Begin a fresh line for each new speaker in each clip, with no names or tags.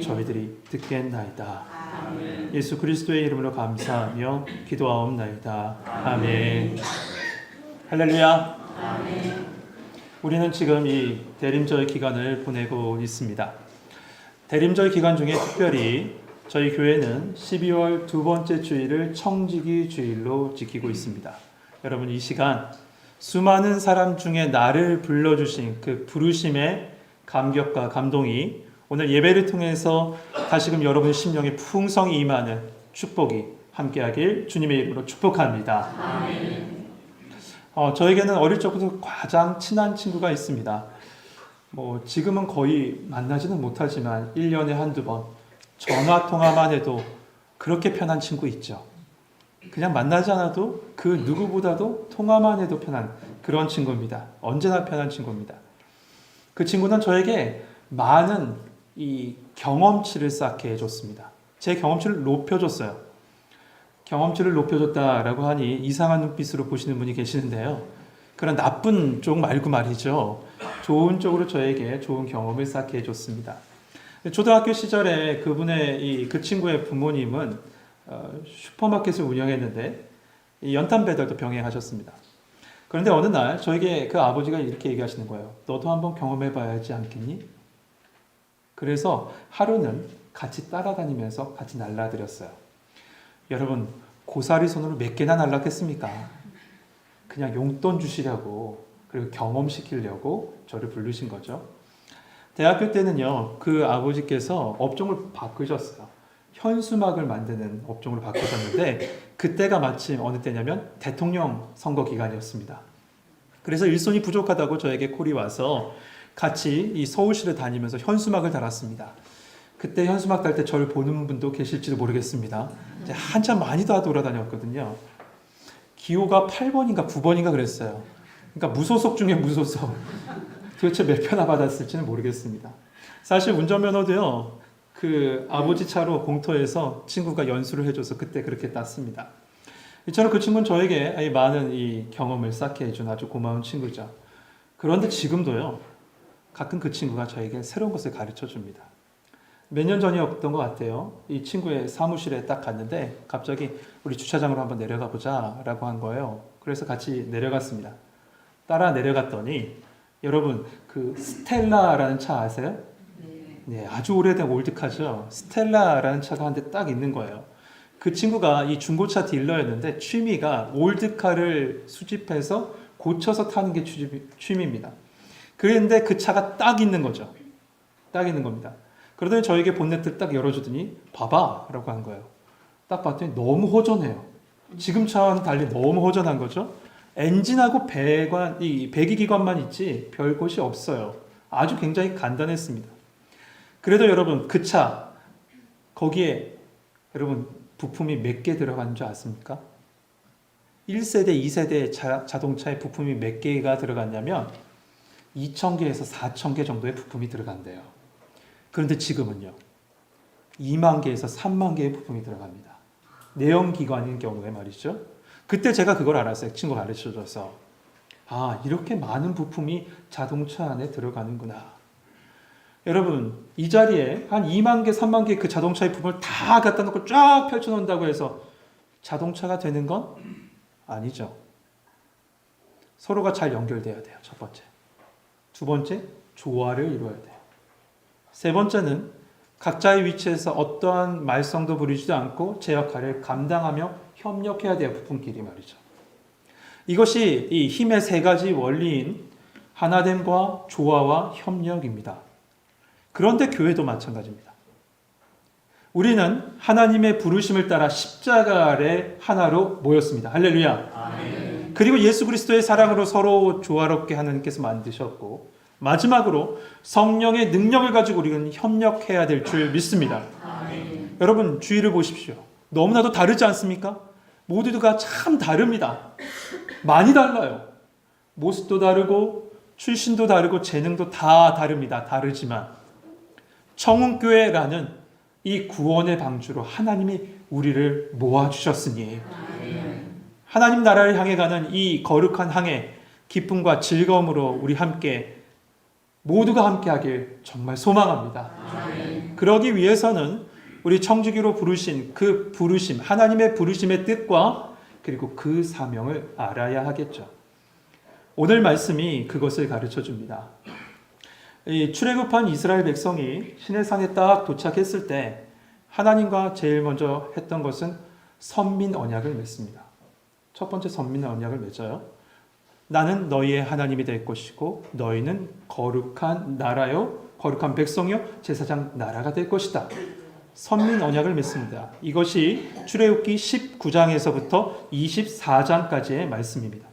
저희들이 듣겠나이다. 예수 그리스도의 이름으로 감사하며 기도하옵나이다. 아멘. 할렐루야. 우리는 지금 이 대림절 기간을 보내고 있습니다. 대림절 기간 중에 특별히 저희 교회는 12월 두 번째 주일을 청지기 주일로 지키고 있습니다. 여러분, 이 시간 수많은 사람 중에 나를 불러주신 그 부르심의 감격과 감동이 오늘 예배를 통해서 다시금 여러분의 심령에 풍성히 임하는 축복이 함께하길 주님의 이름으로 축복합니다. 아멘. 저에게는 어릴 적부터 가장 친한 친구가 있습니다. 지금은 거의 만나지는 못하지만 1년에 한두 번 전화 통화만 해도 그렇게 편한 친구 있죠. 그냥 만나지 않아도 그 누구보다도 통화만 해도 편한 그런 친구입니다. 언제나 편한 친구입니다. 그 친구는 저에게 많은 이 경험치를 쌓게 해줬습니다. 제 경험치를 높여줬어요. 경험치를 높여줬다라고 하니 이상한 눈빛으로 보시는 분이 계시는데요. 그런 나쁜 쪽 말고 말이죠. 좋은 쪽으로 저에게 좋은 경험을 쌓게 해줬습니다. 초등학교 시절에 그 친구의 부모님은 슈퍼마켓을 운영했는데 연탄 배달도 병행하셨습니다. 그런데 어느 날 저에게 그 아버지가 이렇게 얘기하시는 거예요. 너도 한번 경험해봐야지 않겠니? 그래서 하루는 같이 따라다니면서 같이 날라드렸어요. 여러분, 고사리 손으로 몇 개나 날랐겠습니까? 그냥 용돈 주시려고, 그리고 경험시키려고 저를 부르신 거죠. 대학교 때는요, 그 아버지께서 업종을 바꾸셨어요. 현수막을 만드는 업종으로 바꾸셨는데 그때가 마침 어느 때냐면 대통령 선거 기간이었습니다. 그래서 일손이 부족하다고 저에게 콜이 와서 같이 이 서울시를 다니면서 현수막을 달았습니다. 그때 현수막 달 때 저를 보는 분도 계실지도 모르겠습니다. 이제 한참 많이 다 돌아다녔거든요. 기호가 8번인가 9번인가 그랬어요. 그러니까 무소속 중에 무소속. 도대체 몇 표나 받았을지는 모르겠습니다. 사실 운전면허도요, 그 아버지 차로 공터에서 친구가 연수를 해줘서 그때 그렇게 땄습니다. 이처럼 그 친구는 저에게 많은 이 경험을 쌓게 해준 아주 고마운 친구죠. 그런데 지금도요, 가끔 그 친구가 저에게 새로운 것을 가르쳐 줍니다. 몇 년 전이었던 것 같아요. 이 친구의 사무실에 딱 갔는데 갑자기 우리 주차장으로 한번 내려가 보자 라고 한 거예요. 그래서 같이 내려갔습니다. 따라 내려갔더니 여러분, 그 스텔라라는 차 아세요? 네, 아주 오래된 올드카죠. 스텔라라는 차가 한 대 딱 있는 거예요. 그 친구가 이 중고차 딜러였는데 취미가 올드카를 수집해서 고쳐서 타는 게 취미입니다. 그런데 그 차가 딱 있는 거죠. 딱 있는 겁니다. 그러더니 저에게 본네트를 딱 열어주더니 봐봐 라고 한 거예요. 딱 봤더니 너무 허전해요. 지금 차와는 달리 너무 허전한 거죠. 엔진하고 배기기관만 있지 별 것이 없어요. 아주 굉장히 간단했습니다. 그래도 여러분, 그 차 거기에 여러분 부품이 몇 개 들어가는 줄 아십니까? 1세대, 2세대 자동차의 부품이 몇 개가 들어갔냐면 2,000개에서 4,000개 정도의 부품이 들어간대요. 그런데 지금은요, 2만 개에서 3만 개의 부품이 들어갑니다. 내연기관인 경우에 말이죠. 그때 제가 그걸 알았어요. 친구가 가르쳐줘서. 아, 이렇게 많은 부품이 자동차 안에 들어가는구나. 여러분, 이 자리에 한 2만 개, 3만 개 그 자동차의 부품을 다 갖다 놓고 쫙 펼쳐놓는다고 해서 자동차가 되는 건 아니죠. 서로가 잘 연결돼야 돼요. 첫 번째. 두 번째, 조화를 이루어야 돼요. 세 번째는 각자의 위치에서 어떠한 말썽도 부리지도 않고 제 역할을 감당하며 협력해야 돼요. 부품끼리 말이죠. 이것이 이 힘의 세 가지 원리인 하나됨과 조화와 협력입니다. 그런데 교회도 마찬가지입니다. 우리는 하나님의 부르심을 따라 십자가 아래 하나로 모였습니다. 할렐루야. 아멘. 그리고 예수 그리스도의 사랑으로 서로 조화롭게 하나님께서 만드셨고, 마지막으로 성령의 능력을 가지고 우리는 협력해야 될 줄 믿습니다. 아멘. 여러분, 주위를 보십시오. 너무나도 다르지 않습니까? 모두가 참 다릅니다. 많이 달라요. 모습도 다르고 출신도 다르고 재능도 다 다릅니다. 다르지만 청운교회라는 이 구원의 방주로 하나님이 우리를 모아주셨으니 하나님 나라를 향해 가는 이 거룩한 항해 기쁨과 즐거움으로 우리 함께 모두가 함께 하길 정말 소망합니다. 아멘. 그러기 위해서는 우리 청지기로 부르신 그 부르심, 하나님의 부르심의 뜻과 그리고 그 사명을 알아야 하겠죠. 오늘 말씀이 그것을 가르쳐 줍니다. 이 출애굽한 이스라엘 백성이 시내산에 딱 도착했을 때 하나님과 제일 먼저 했던 것은 선민 언약을 맺습니다. 첫 번째 선민 언약을 맺어요. 나는 너희의 하나님이 될 것이고 너희는 거룩한 나라요, 거룩한 백성이요, 제사장 나라가 될 것이다. 선민 언약을 맺습니다. 이것이 출애굽기 19장에서부터 24장까지의 말씀입니다.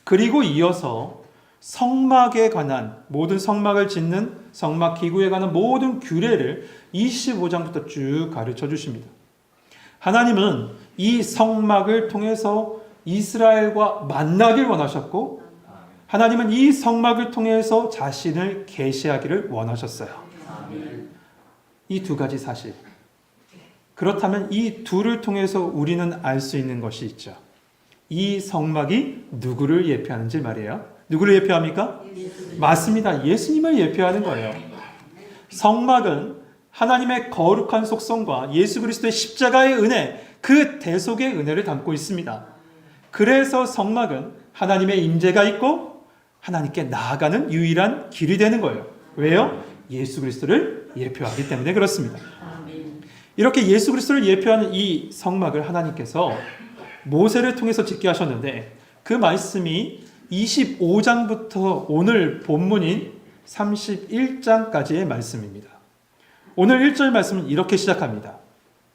그리고 이어서 성막에 관한 모든 성막을 짓는 성막 기구에 관한 모든 규례를 25장부터 쭉 가르쳐 주십니다. 하나님은 이 성막을 통해서 이스라엘과 만나길 원하셨고 하나님은 이 성막을 통해서 자신을 계시하기를 원하셨어요. 이 두 가지 사실. 그렇다면 이 둘을 통해서 우리는 알 수 있는 것이 있죠. 이 성막이 누구를 예표하는지 말이에요. 누구를 예표합니까? 맞습니다. 예수님을 예표하는 거예요. 성막은 하나님의 거룩한 속성과 예수 그리스도의 십자가의 은혜, 그 대속의 은혜를 담고 있습니다. 그래서 성막은 하나님의 임재가 있고 하나님께 나아가는 유일한 길이 되는 거예요. 왜요? 예수 그리스도를 예표하기 때문에 그렇습니다. 이렇게 예수 그리스도를 예표하는 이 성막을 하나님께서 모세를 통해서 짓게 하셨는데 그 말씀이 25장부터 오늘 본문인 31장까지의 말씀입니다. 오늘 1절 말씀은 이렇게 시작합니다.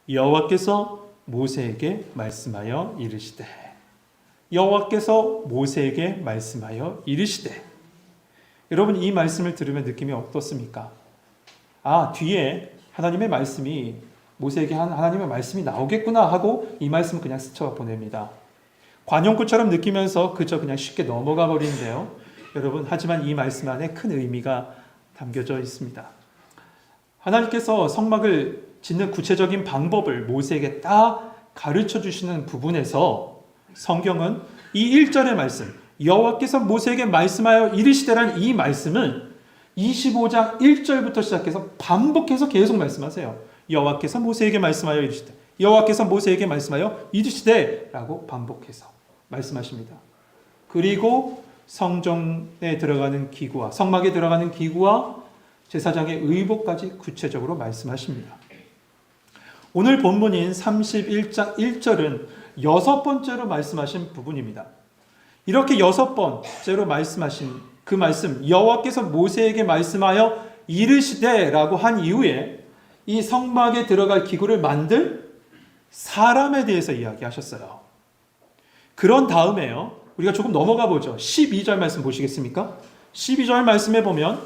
여호와께서 모세에게 말씀하여 이르시되 여호와께서 모세에게 말씀하여 이르시되 여러분 이 말씀을 들으면 느낌이 어떻습니까? 뒤에 하나님의 말씀이 모세에게 한 하나님의 말씀이 나오겠구나 하고 이 말씀을 그냥 스쳐 보냅니다. 관용구처럼 느끼면서 그저 그냥 쉽게 넘어가 버리는데요. 여러분 하지만 이 말씀 안에 큰 의미가 담겨져 있습니다. 하나님께서 성막을 짓는 구체적인 방법을 모세에게 딱 가르쳐 주시는 부분에서 성경은 이 1절의 말씀 여호와께서 모세에게 말씀하여 이르시되라는 이 말씀은 25장 1절부터 시작해서 반복해서 계속 말씀하세요. 여호와께서 모세에게 말씀하여 이르시되 여호와께서 모세에게 말씀하여 이르시되 라고 반복해서 말씀하십니다. 그리고 성전에 들어가는 기구와 성막에 들어가는 기구와 제사장의 의복까지 구체적으로 말씀하십니다. 오늘 본문인 31장 1절은 6번째로 말씀하신 부분입니다. 이렇게 6번째로 말씀하신 그 말씀 여호와께서 모세에게 말씀하여 이르시되 라고 한 이후에 이 성막에 들어갈 기구를 만들 사람에 대해서 이야기하셨어요. 그런 다음에요. 우리가 조금 넘어가 보죠. 12절 말씀 보시겠습니까? 12절 말씀에 보면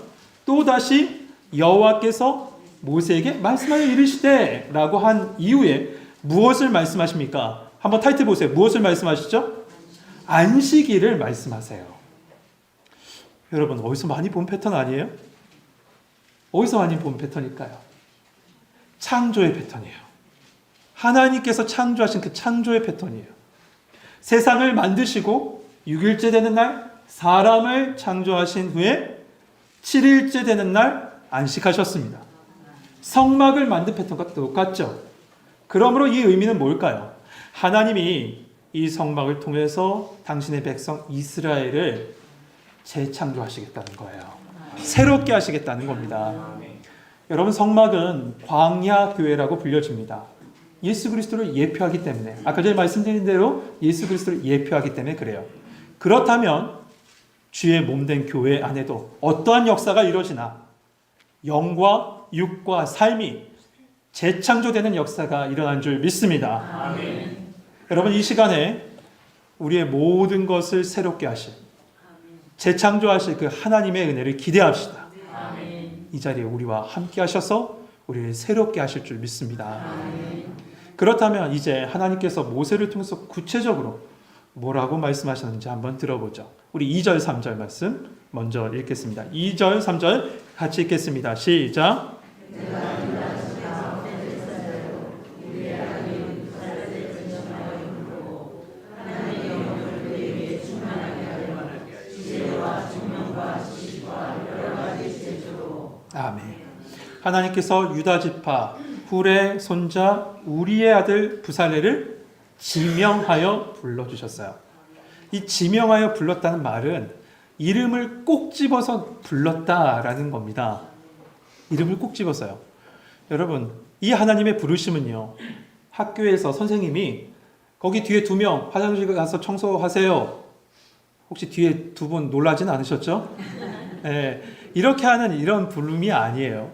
또다시 여호와께서 모세에게 말씀하여 이르시되 라고 한 이후에 무엇을 말씀하십니까? 한번 타이틀 보세요. 무엇을 말씀하시죠? 안식일을 말씀하세요. 여러분 어디서 많이 본 패턴 아니에요? 어디서 많이 본 패턴일까요? 창조의 패턴이에요. 하나님께서 창조하신 그 창조의 패턴이에요. 세상을 만드시고 6일째 되는 날 사람을 창조하신 후에 7일째 되는 날 안식하셨습니다. 성막을 만든 패턴과 똑같죠. 그러므로 이 의미는 뭘까요? 하나님이 이 성막을 통해서 당신의 백성 이스라엘을 재창조하시겠다는 거예요. 새롭게 하시겠다는 겁니다. 여러분 성막은 광야 교회라고 불려집니다. 예수 그리스도를 예표하기 때문에 아까 전에 말씀드린 대로 예수 그리스도를 예표하기 때문에 그래요. 그렇다면 주의 몸된 교회 안에도 어떠한 역사가 이루어지나 영과 육과 삶이 재창조되는 역사가 일어난 줄 믿습니다. 아멘. 여러분 이 시간에 우리의 모든 것을 새롭게 하실 재창조하실 그 하나님의 은혜를 기대합시다. 아멘. 이 자리에 우리와 함께 하셔서 우리를 새롭게 하실 줄 믿습니다. 아멘. 그렇다면 이제 하나님께서 모세를 통해서 구체적으로 뭐라고 말씀하셨는지 한번 들어보죠. 우리 2절 3절 말씀 먼저 읽겠습니다. 2절 3절 같이 읽겠습니다. 시작. 아멘. 하나님께서 유다 지파 훌의 손자 우리의 아들 부살레를 지명하여 불러주셨어요. 이 지명하여 불렀다는 말은 이름을 꼭 집어서 불렀다라는 겁니다. 이름을 꼭 집어서요. 여러분, 이 하나님의 부르심은요, 학교에서 선생님이 거기 뒤에 2명 화장실 가서 청소하세요. 혹시 뒤에 2분 놀라진 않으셨죠? 네, 이렇게 하는 이런 부름이 아니에요.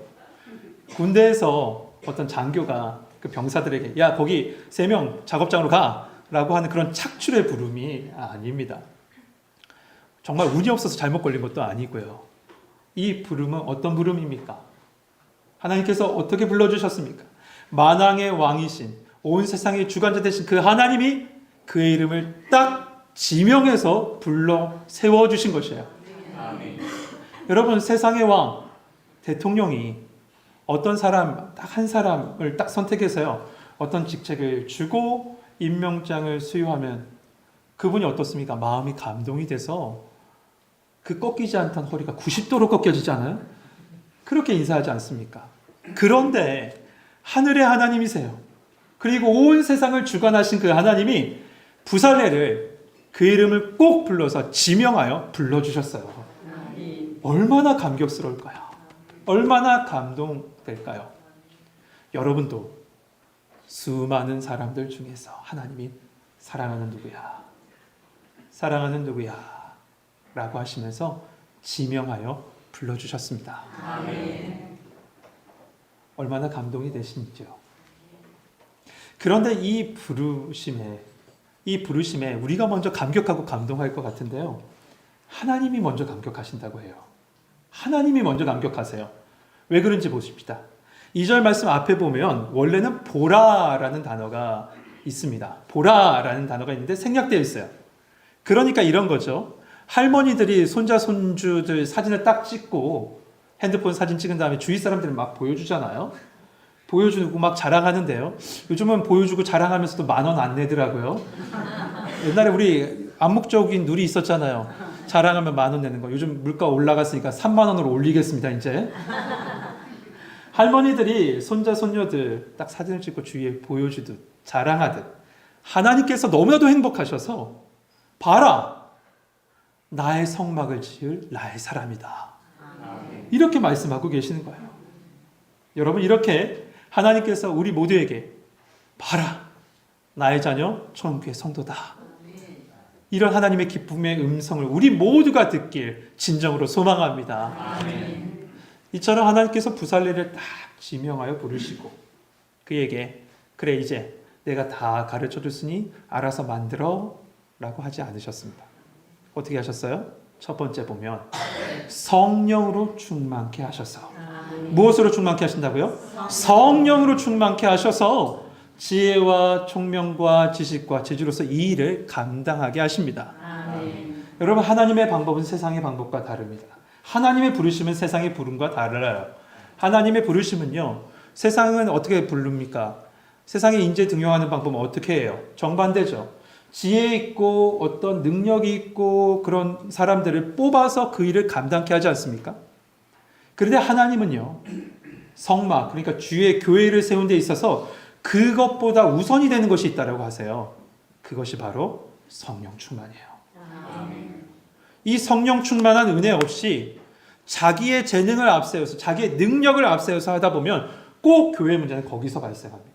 군대에서 어떤 장교가 그 병사들에게 야 거기 3명 작업장으로 가 라고 하는 그런 착출의 부름이 아닙니다. 정말 운이 없어서 잘못 걸린 것도 아니고요. 이 부름은 어떤 부름입니까? 하나님께서 어떻게 불러주셨습니까? 만왕의 왕이신 온 세상의 주관자 되신 그 하나님이 그의 이름을 딱 지명해서 불러 세워주신 것이에요. 아멘. 여러분, 세상의 왕 대통령이 어떤 사람, 딱 한 사람을 딱 선택해서요, 어떤 직책을 주고 임명장을 수여하면 그분이 어떻습니까? 마음이 감동이 돼서 그 꺾이지 않던 허리가 90도로 꺾여지지 않아요? 그렇게 인사하지 않습니까? 그런데 하늘의 하나님이세요. 그리고 온 세상을 주관하신 그 하나님이 부살레를 그 이름을 꼭 불러서 지명하여 불러주셨어요. 얼마나 감격스러울까요? 얼마나 감동될까요? 여러분도 수많은 사람들 중에서 하나님이 사랑하는 누구야? 사랑하는 누구야? 라고 하시면서 지명하여 불러주셨습니다. 아멘. 얼마나 감동이 되시는지요. 그런데 이 부르심에 우리가 먼저 감격하고 감동할 것 같은데요. 하나님이 먼저 감격하신다고 해요. 하나님이 먼저 감격하세요. 왜 그런지 보십시다. 2절 말씀 앞에 보면 원래는 보라라는 단어가 있습니다. 보라라는 단어가 있는데 생략되어 있어요. 그러니까 이런 거죠. 할머니들이 손자 손주들 사진을 딱 찍고 핸드폰 사진 찍은 다음에 주위 사람들을 막 보여주잖아요. 보여주고 막 자랑하는데요. 요즘은 보여주고 자랑하면서도 10,000원 안 내더라고요. 옛날에 우리 암묵적인 룰이 있었잖아요. 자랑하면 10,000원 내는 거. 요즘 물가 올라갔으니까 30,000원으로 올리겠습니다, 이제. 할머니들이 손자 손녀들 딱 사진을 찍고 주위에 보여주듯 자랑하듯 하나님께서 너무나도 행복하셔서 봐라, 나의 성막을 지을 나의 사람이다. 이렇게 말씀하고 계시는 거예요. 여러분, 이렇게 하나님께서 우리 모두에게 봐라, 나의 자녀 천국의 성도다. 이런 하나님의 기쁨의 음성을 우리 모두가 듣길 진정으로 소망합니다. 아멘. 이처럼 하나님께서 부살레를 딱 지명하여 부르시고 그에게 그래 이제 내가 다 가르쳐줬으니 알아서 만들어 라고 하지 않으셨습니다. 어떻게 하셨어요? 첫 번째 보면 성령으로 충만케 하셔서. 무엇으로 충만케 하신다고요? 성령으로 충만케 하셔서 지혜와 총명과 지식과 재주로서 이 일을 감당하게 하십니다. 아멘. 여러분, 하나님의 방법은 세상의 방법과 다릅니다. 하나님의 부르심은 세상의 부름과 달라요. 하나님의 부르심은요, 세상은 어떻게 부릅니까? 세상에 인재 등용하는 방법은 어떻게 해요? 정반대죠. 지혜 있고 어떤 능력이 있고 그런 사람들을 뽑아서 그 일을 감당케 하지 않습니까? 그런데 하나님은요, 성막, 그러니까 주의 교회를 세운 데 있어서 그것보다 우선이 되는 것이 있다고 하세요. 그것이 바로 성령 충만이에요. 이 성령 충만한 은혜 없이 자기의 재능을 앞세워서 자기의 능력을 앞세워서 하다 보면 꼭 교회 문제는 거기서 발생합니다.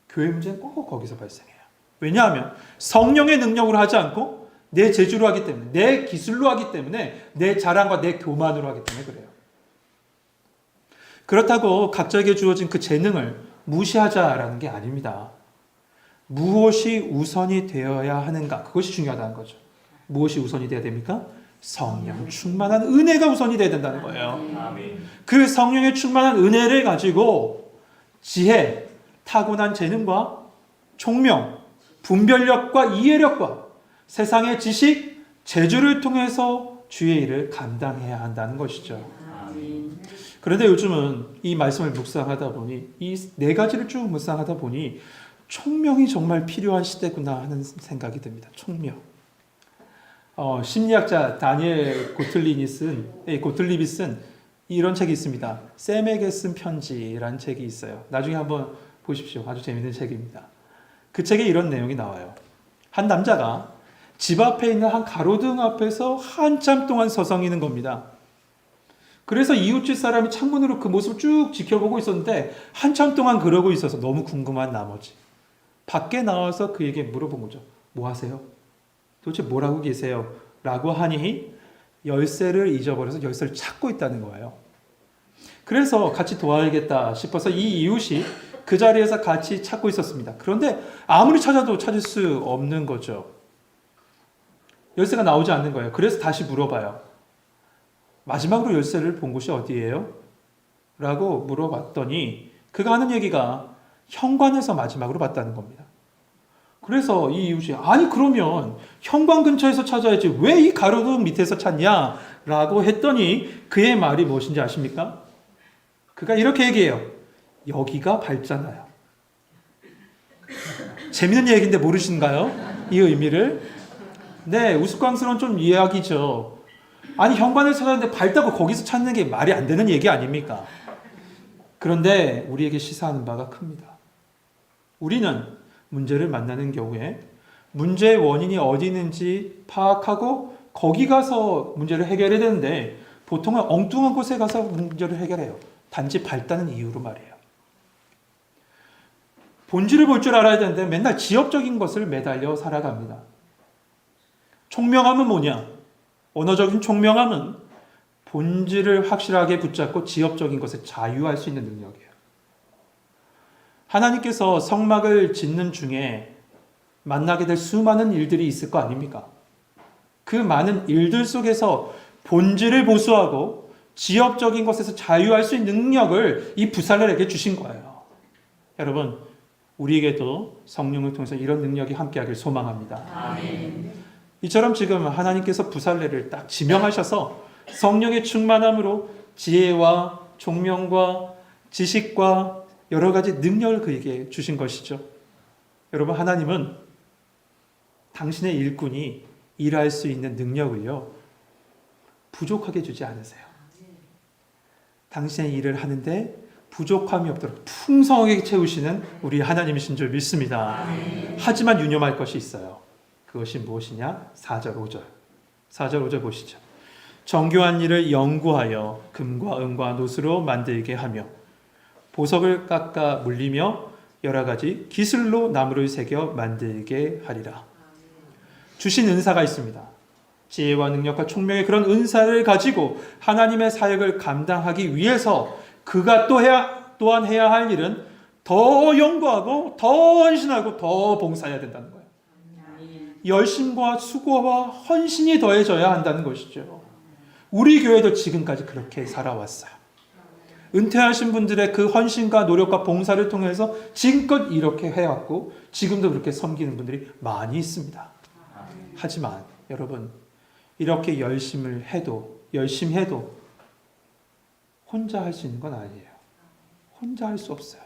교회 문제는 꼭 거기서 발생해요. 왜냐하면 성령의 능력으로 하지 않고 내 재주로 하기 때문에, 내 기술로 하기 때문에, 내 자랑과 내 교만으로 하기 때문에 그래요. 그렇다고 각자에게 주어진 그 재능을 무시하자라는 게 아닙니다. 무엇이 우선이 되어야 하는가? 그것이 중요하다는 거죠. 무엇이 우선이 되어야 됩니까? 성령 충만한 은혜가 우선이 되어야 된다는 거예요. 그 성령의 충만한 은혜를 가지고 지혜, 타고난 재능과 총명, 분별력과 이해력과 세상의 지식, 재주를 통해서 주의 일을 감당해야 한다는 것이죠. 그런데 요즘은 이 말씀을 묵상하다 보니, 이 4가지를 쭉 묵상하다 보니 총명이 정말 필요한 시대구나 하는 생각이 듭니다. 총명. 심리학자 다니엘 고틀립이 쓴 이런 책이 있습니다. 샘에게 쓴 편지라는 책이 있어요. 나중에 한번 보십시오. 아주 재밌는 책입니다. 그 책에 이런 내용이 나와요. 한 남자가 집 앞에 있는 한 가로등 앞에서 한참 동안 서성이는 겁니다. 그래서 이웃집 사람이 창문으로 그 모습을 쭉 지켜보고 있었는데 한참 동안 그러고 있어서 너무 궁금한 나머지 밖에 나와서 그에게 물어본 거죠. 뭐 하세요? 도대체 뭐라고 계세요? 라고 하니 열쇠를 잊어버려서 열쇠를 찾고 있다는 거예요. 그래서 같이 도와야겠다 싶어서 이 이웃이 그 자리에서 같이 찾고 있었습니다. 그런데 아무리 찾아도 찾을 수 없는 거죠. 열쇠가 나오지 않는 거예요. 그래서 다시 물어봐요. 마지막으로 열쇠를 본 곳이 어디예요? 라고 물어봤더니 그가 하는 얘기가 현관에서 마지막으로 봤다는 겁니다. 그래서 이 이웃이 아니 그러면 현관 근처에서 찾아야지 왜 이 가로등 밑에서 찾냐? 라고 했더니 그의 말이 무엇인지 아십니까? 그가 이렇게 얘기해요. 여기가 밝잖아요. 재밌는 얘기인데 모르신가요? 이 의미를? 네, 우스꽝스러운 좀 이야기죠. 아니 현관을 찾았는데 밝다고 거기서 찾는 게 말이 안 되는 얘기 아닙니까? 그런데 우리에게 시사하는 바가 큽니다. 우리는 문제를 만나는 경우에 문제의 원인이 어디 있는지 파악하고 거기 가서 문제를 해결해야 되는데 보통은 엉뚱한 곳에 가서 문제를 해결해요. 단지 밝다는 이유로 말이에요. 본질을 볼 줄 알아야 되는데 맨날 지엽적인 것을 매달려 살아갑니다. 총명함은 뭐냐? 언어적인 총명함은 본질을 확실하게 붙잡고 지엽적인 것에 자유할 수 있는 능력이에요. 하나님께서 성막을 짓는 중에 만나게 될 수많은 일들이 있을 거 아닙니까? 그 많은 일들 속에서 본질을 보수하고 지엽적인 것에서 자유할 수 있는 능력을 이 부살렐에게 주신 거예요. 여러분, 우리에게도 성령을 통해서 이런 능력이 함께하길 소망합니다. 아멘. 이처럼 지금 하나님께서 부살렐을 딱 지명하셔서 성령의 충만함으로 지혜와 총명과 지식과 여러 가지 능력을 그에게 주신 것이죠. 여러분, 하나님은 당신의 일꾼이 일할 수 있는 능력을요, 부족하게 주지 않으세요. 당신의 일을 하는데 부족함이 없도록 풍성하게 채우시는 우리 하나님이신 줄 믿습니다. 하지만 유념할 것이 있어요. 그것이 무엇이냐? 4절 5절. 4절 5절 보시죠. 정교한 일을 연구하여 금과 은과 노스로 만들게 하며 보석을 깎아 물리며 여러 가지 기술로 나무를 새겨 만들게 하리라. 주신 은사가 있습니다. 지혜와 능력과 총명의 그런 은사를 가지고 하나님의 사역을 감당하기 위해서 그가 또한 해야 할 일은 더 연구하고 더 헌신하고 더 봉사해야 된다는 거예요. 열심과 수고와 헌신이 더해져야 한다는 것이죠. 우리 교회도 지금까지 그렇게 살아왔어요. 은퇴하신 분들의 그 헌신과 노력과 봉사를 통해서 지금껏 이렇게 해왔고 지금도 그렇게 섬기는 분들이 많이 있습니다. 하지만 여러분, 이렇게 열심히 해도 혼자 할 수 있는 건 아니에요. 혼자 할 수 없어요.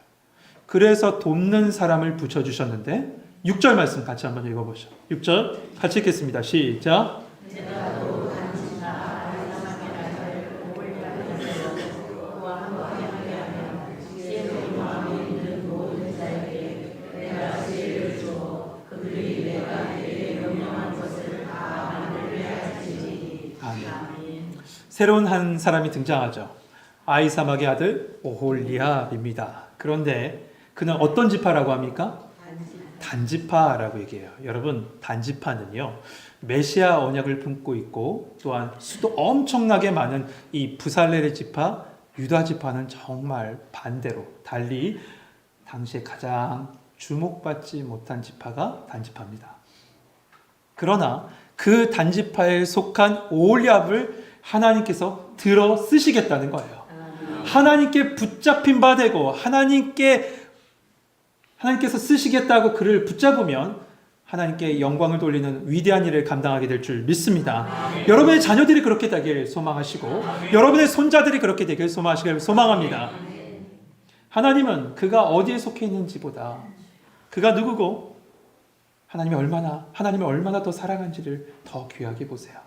그래서 돕는 사람을 붙여주셨는데 6절 말씀 같이 한번 읽어보시죠. 6절 같이 읽겠습니다. 시작. 새로운 한 사람이 등장하죠. 아히사막의 아들 오홀리압입니다. 그런데 그는 어떤 지파라고 합니까? 단지파라고 얘기해요. 여러분, 단지파는요, 메시아 언약을 품고 있고 또한 수도 엄청나게 많은 이 부살렐의 지파, 유다 지파는 정말 반대로 달리 당시에 가장 주목받지 못한 지파가 단지파입니다. 그러나 그 단지파에 속한 오홀리압을 하나님께서 들어 쓰시겠다는 거예요. 하나님께 붙잡힌 바 되고 하나님께서 쓰시겠다고 그를 붙잡으면 하나님께 영광을 돌리는 위대한 일을 감당하게 될 줄 믿습니다. 여러분의 자녀들이 그렇게 되길 소망하시고 여러분의 손자들이 그렇게 되길 소망하시길 소망합니다. 하나님은 그가 어디에 속해 있는지보다 그가 누구고 하나님이 얼마나 더 사랑한지를 더 귀하게 보세요.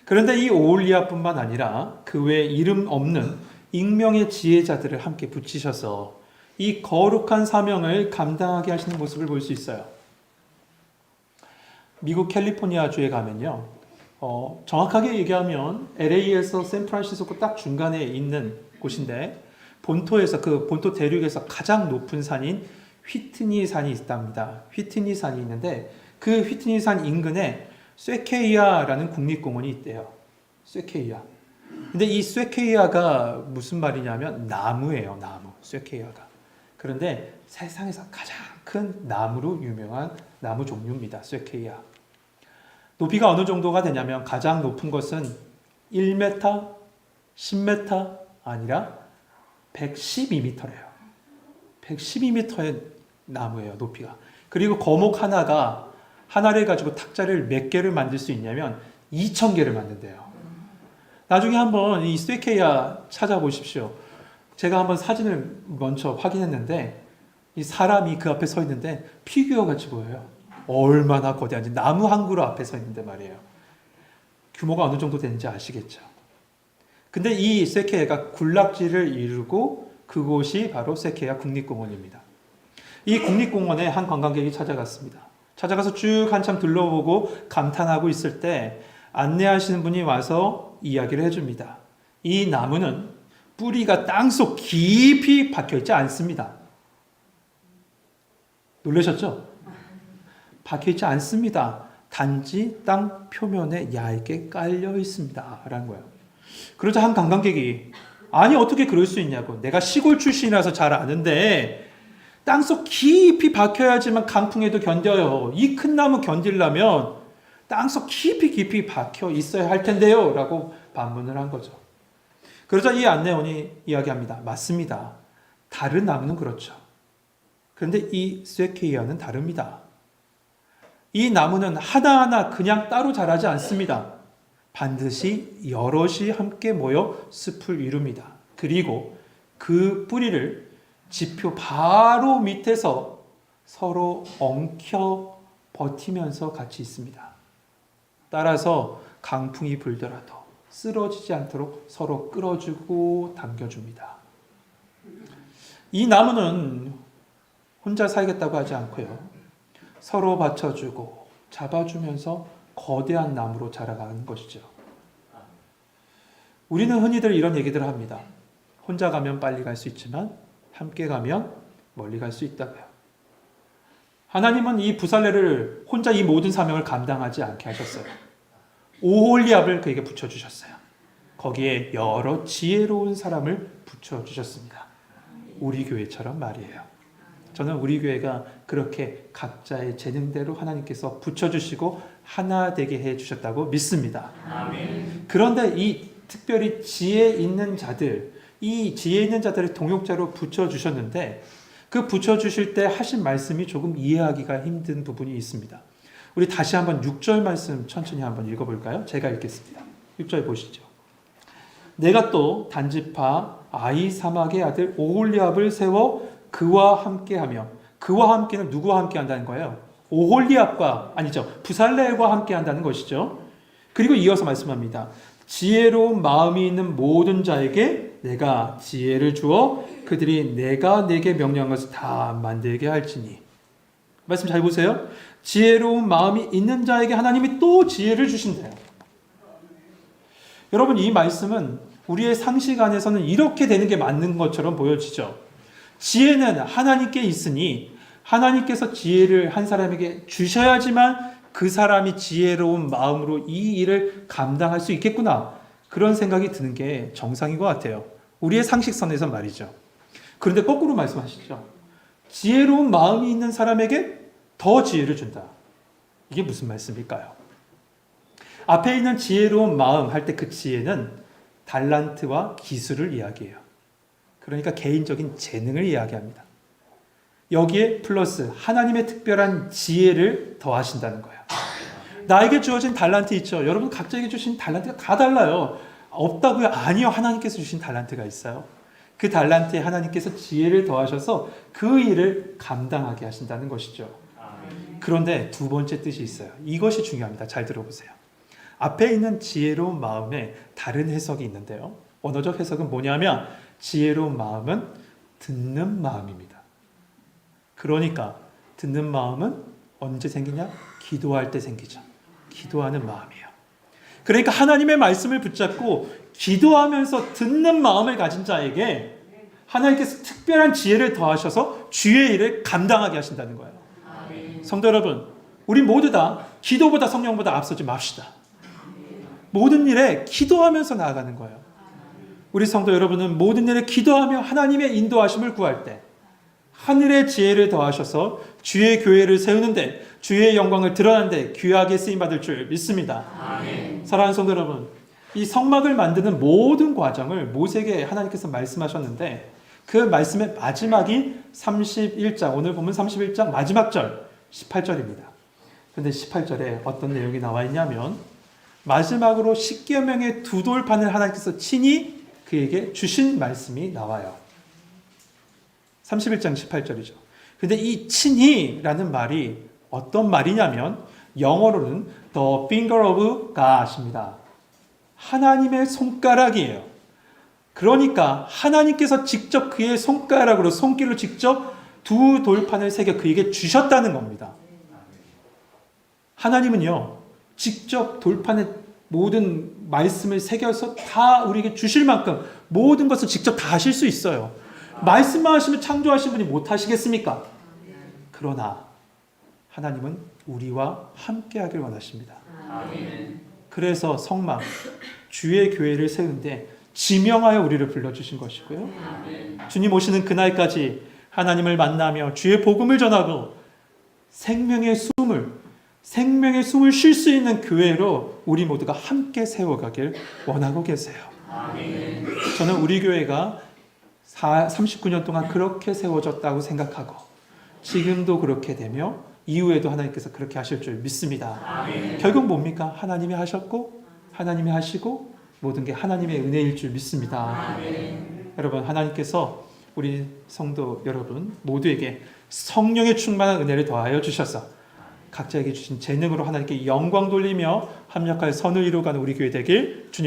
그런데 이 오홀리아뿐만 아니라 그 외에 이름 없는 익명의 지혜자들을 함께 붙이셔서 이 거룩한 사명을 감당하게 하시는 모습을 볼 수 있어요. 미국 캘리포니아주에 가면요, 정확하게 얘기하면 LA에서 샌프란시스코 딱 중간에 있는 곳인데, 본토에서, 그 본토 대륙에서 가장 높은 산인 휘트니 산이 있답니다. 휘트니 산이 있는데, 그 휘트니 산 인근에 쇠케이아라는 국립공원이 있대요. 쇠케이아. 근데 이 쇠케이아가 무슨 말이냐면 나무예요, 나무. 쇠케이아가. 그런데 세상에서 가장 큰 나무로 유명한 나무 종류입니다. 쇠케이아. 높이가 어느 정도가 되냐면 가장 높은 것은 1m, 10m 아니라 112m래요. 112m의 나무예요, 높이가. 그리고 거목 하나를 가지고 탁자를 몇 개를 만들 수 있냐면 2,000개를 만든대요. 나중에 한번 이 쇠케이아 찾아보십시오. 제가 한번 사진을 먼저 확인했는데 이 사람이 그 앞에 서 있는데 피규어 같이 보여요. 얼마나 거대한지. 나무 한 그루 앞에 서 있는데 말이에요. 규모가 어느 정도 되는지 아시겠죠? 근데 이 쇠케이아가 군락지를 이루고 그곳이 바로 쇠케이아 국립공원입니다. 이 국립공원에 한 관광객이 찾아갔습니다. 찾아가서 쭉 한참 둘러보고 감탄하고 있을 때 안내하시는 분이 와서 이야기를 해줍니다. 이 나무는 뿌리가 땅속 깊이 박혀있지 않습니다. 놀라셨죠? 박혀있지 않습니다. 단지 땅 표면에 얇게 깔려 있습니다. 라는 거예요. 그러자 한 관광객이 아니 어떻게 그럴 수 있냐고. 내가 시골 출신이라서 잘 아는데 땅속 깊이 박혀야지만 강풍에도 견뎌요. 이 큰 나무 견디려면 땅속 깊이 박혀 있어야 할 텐데요. 라고 반문을 한 거죠. 그러자 이 안내원이 이야기합니다. 맞습니다. 다른 나무는 그렇죠. 그런데 이 쇠케이아는 다릅니다. 이 나무는 하나하나 그냥 따로 자라지 않습니다. 반드시 여럿이 함께 모여 숲을 이룹니다. 그리고 그 뿌리를 지표 바로 밑에서 서로 엉켜 버티면서 같이 있습니다. 따라서 강풍이 불더라도 쓰러지지 않도록 서로 끌어주고 당겨줍니다. 이 나무는 혼자 살겠다고 하지 않고요. 서로 받쳐주고 잡아주면서 거대한 나무로 자라가는 것이죠. 우리는 흔히들 이런 얘기들을 합니다. 혼자 가면 빨리 갈 수 있지만 함께 가면 멀리 갈 수 있다고요. 하나님은 이 부살레를 혼자 이 모든 사명을 감당하지 않게 하셨어요. 오홀리압을 그에게 붙여주셨어요. 거기에 여러 지혜로운 사람을 붙여주셨습니다. 우리 교회처럼 말이에요. 저는 우리 교회가 그렇게 각자의 재능대로 하나님께서 붙여주시고 하나 되게 해주셨다고 믿습니다. 아멘. 그런데 이 특별히 지혜 있는 자들, 이 지혜 있는 자들을 동역자로 붙여주셨는데 그 붙여주실 때 하신 말씀이 조금 이해하기가 힘든 부분이 있습니다. 우리 다시 한번 6절 말씀 천천히 한번 읽어볼까요? 제가 읽겠습니다. 6절 보시죠. 내가 또 단지파 아히사막의 아들 오홀리압을 세워 그와 함께하며, 그와 함께는 누구와 함께 한다는 거예요? 오홀리압과, 아니죠, 부살레엘과 함께 한다는 것이죠. 그리고 이어서 말씀합니다. 지혜로운 마음이 있는 모든 자에게 내가 지혜를 주어 그들이 내가 내게 명령한 것을 다 만들게 할지니. 말씀 잘 보세요. 지혜로운 마음이 있는 자에게 하나님이 또 지혜를 주신대요. 여러분, 이 말씀은 우리의 상식 안에서는 이렇게 되는 게 맞는 것처럼 보여지죠. 지혜는 하나님께 있으니 하나님께서 지혜를 한 사람에게 주셔야지만 그 사람이 지혜로운 마음으로 이 일을 감당할 수 있겠구나. 그런 생각이 드는 게 정상인 것 같아요. 우리의 상식선에서 말이죠. 그런데 거꾸로 말씀하시죠. 지혜로운 마음이 있는 사람에게 더 지혜를 준다. 이게 무슨 말씀일까요? 앞에 있는 지혜로운 마음 할 때 그 지혜는 달란트와 기술을 이야기해요. 그러니까 개인적인 재능을 이야기합니다. 여기에 플러스 하나님의 특별한 지혜를 더하신다는 거예요. 나에게 주어진 달란트 있죠. 여러분 각자에게 주신 달란트가 다 달라요. 없다고요? 아니요. 하나님께서 주신 달란트가 있어요. 그 달란트에 하나님께서 지혜를 더하셔서 그 일을 감당하게 하신다는 것이죠. 그런데 두 번째 뜻이 있어요. 이것이 중요합니다. 잘 들어보세요. 앞에 있는 지혜로운 마음에 다른 해석이 있는데요. 원어적 해석은 뭐냐면 지혜로운 마음은 듣는 마음입니다. 그러니까 듣는 마음은 언제 생기냐? 기도할 때 생기죠. 기도하는 마음이에요. 그러니까 하나님의 말씀을 붙잡고 기도하면서 듣는 마음을 가진 자에게 하나님께서 특별한 지혜를 더하셔서 주의 일을 감당하게 하신다는 거예요. 성도 여러분, 우리 모두 다 기도보다 성령보다 앞서지 맙시다. 모든 일에 기도하면서 나아가는 거예요. 우리 성도 여러분은 모든 일에 기도하며 하나님의 인도하심을 구할 때 하늘의 지혜를 더하셔서 주의 교회를 세우는데 주의 영광을 드러나는데 귀하게 쓰임받을 줄 믿습니다. 아멘. 사랑하는 성도 여러분, 이 성막을 만드는 모든 과정을 모세에게 하나님께서 말씀하셨는데 그 말씀의 마지막이 31장, 오늘 보면 31장 마지막 절 18절입니다. 그런데 18절에 어떤 내용이 나와 있냐면 마지막으로 10계명의 두 돌판을 하나님께서 친히 그에게 주신 말씀이 나와요. 31장 18절이죠. 근데 이 친히라는 말이 어떤 말이냐면 영어로는 the finger of God입니다. 하나님의 손가락이에요. 그러니까 하나님께서 직접 그의 손가락으로 손길로 직접 두 돌판을 새겨 그에게 주셨다는 겁니다. 하나님은요 직접 돌판에 모든 말씀을 새겨서 다 우리에게 주실 만큼 모든 것을 직접 다 하실 수 있어요. 말씀만 하시면 창조하신 분이 못 하시겠습니까? 그러나 하나님은 우리와 함께 하길 원하십니다. 그래서 성막, 주의 교회를 세우는데 지명하여 우리를 불러주신 것이고요. 주님 오시는 그날까지 하나님을 만나며 주의 복음을 전하고 생명의 숨을 쉴 수 있는 교회로 우리 모두가 함께 세워가길 원하고 계세요. 저는 우리 교회가 39년 동안 그렇게 세워졌다고 생각하고 지금도 그렇게 되며 이후에도 하나님께서 그렇게 하실 줄 믿습니다. 결국 뭡니까? 하나님이 하셨고 하나님이 하시고 모든 게 하나님의 은혜일 줄 믿습니다. 여러분, 하나님께서 우리 성도 여러분 모두에게 성령의 충만한 은혜를 더하여 주셔서 각자에게 주신 재능으로 하나님께 영광 돌리며 합력하여 선을 이루어가는 우리 교회 되길 주님의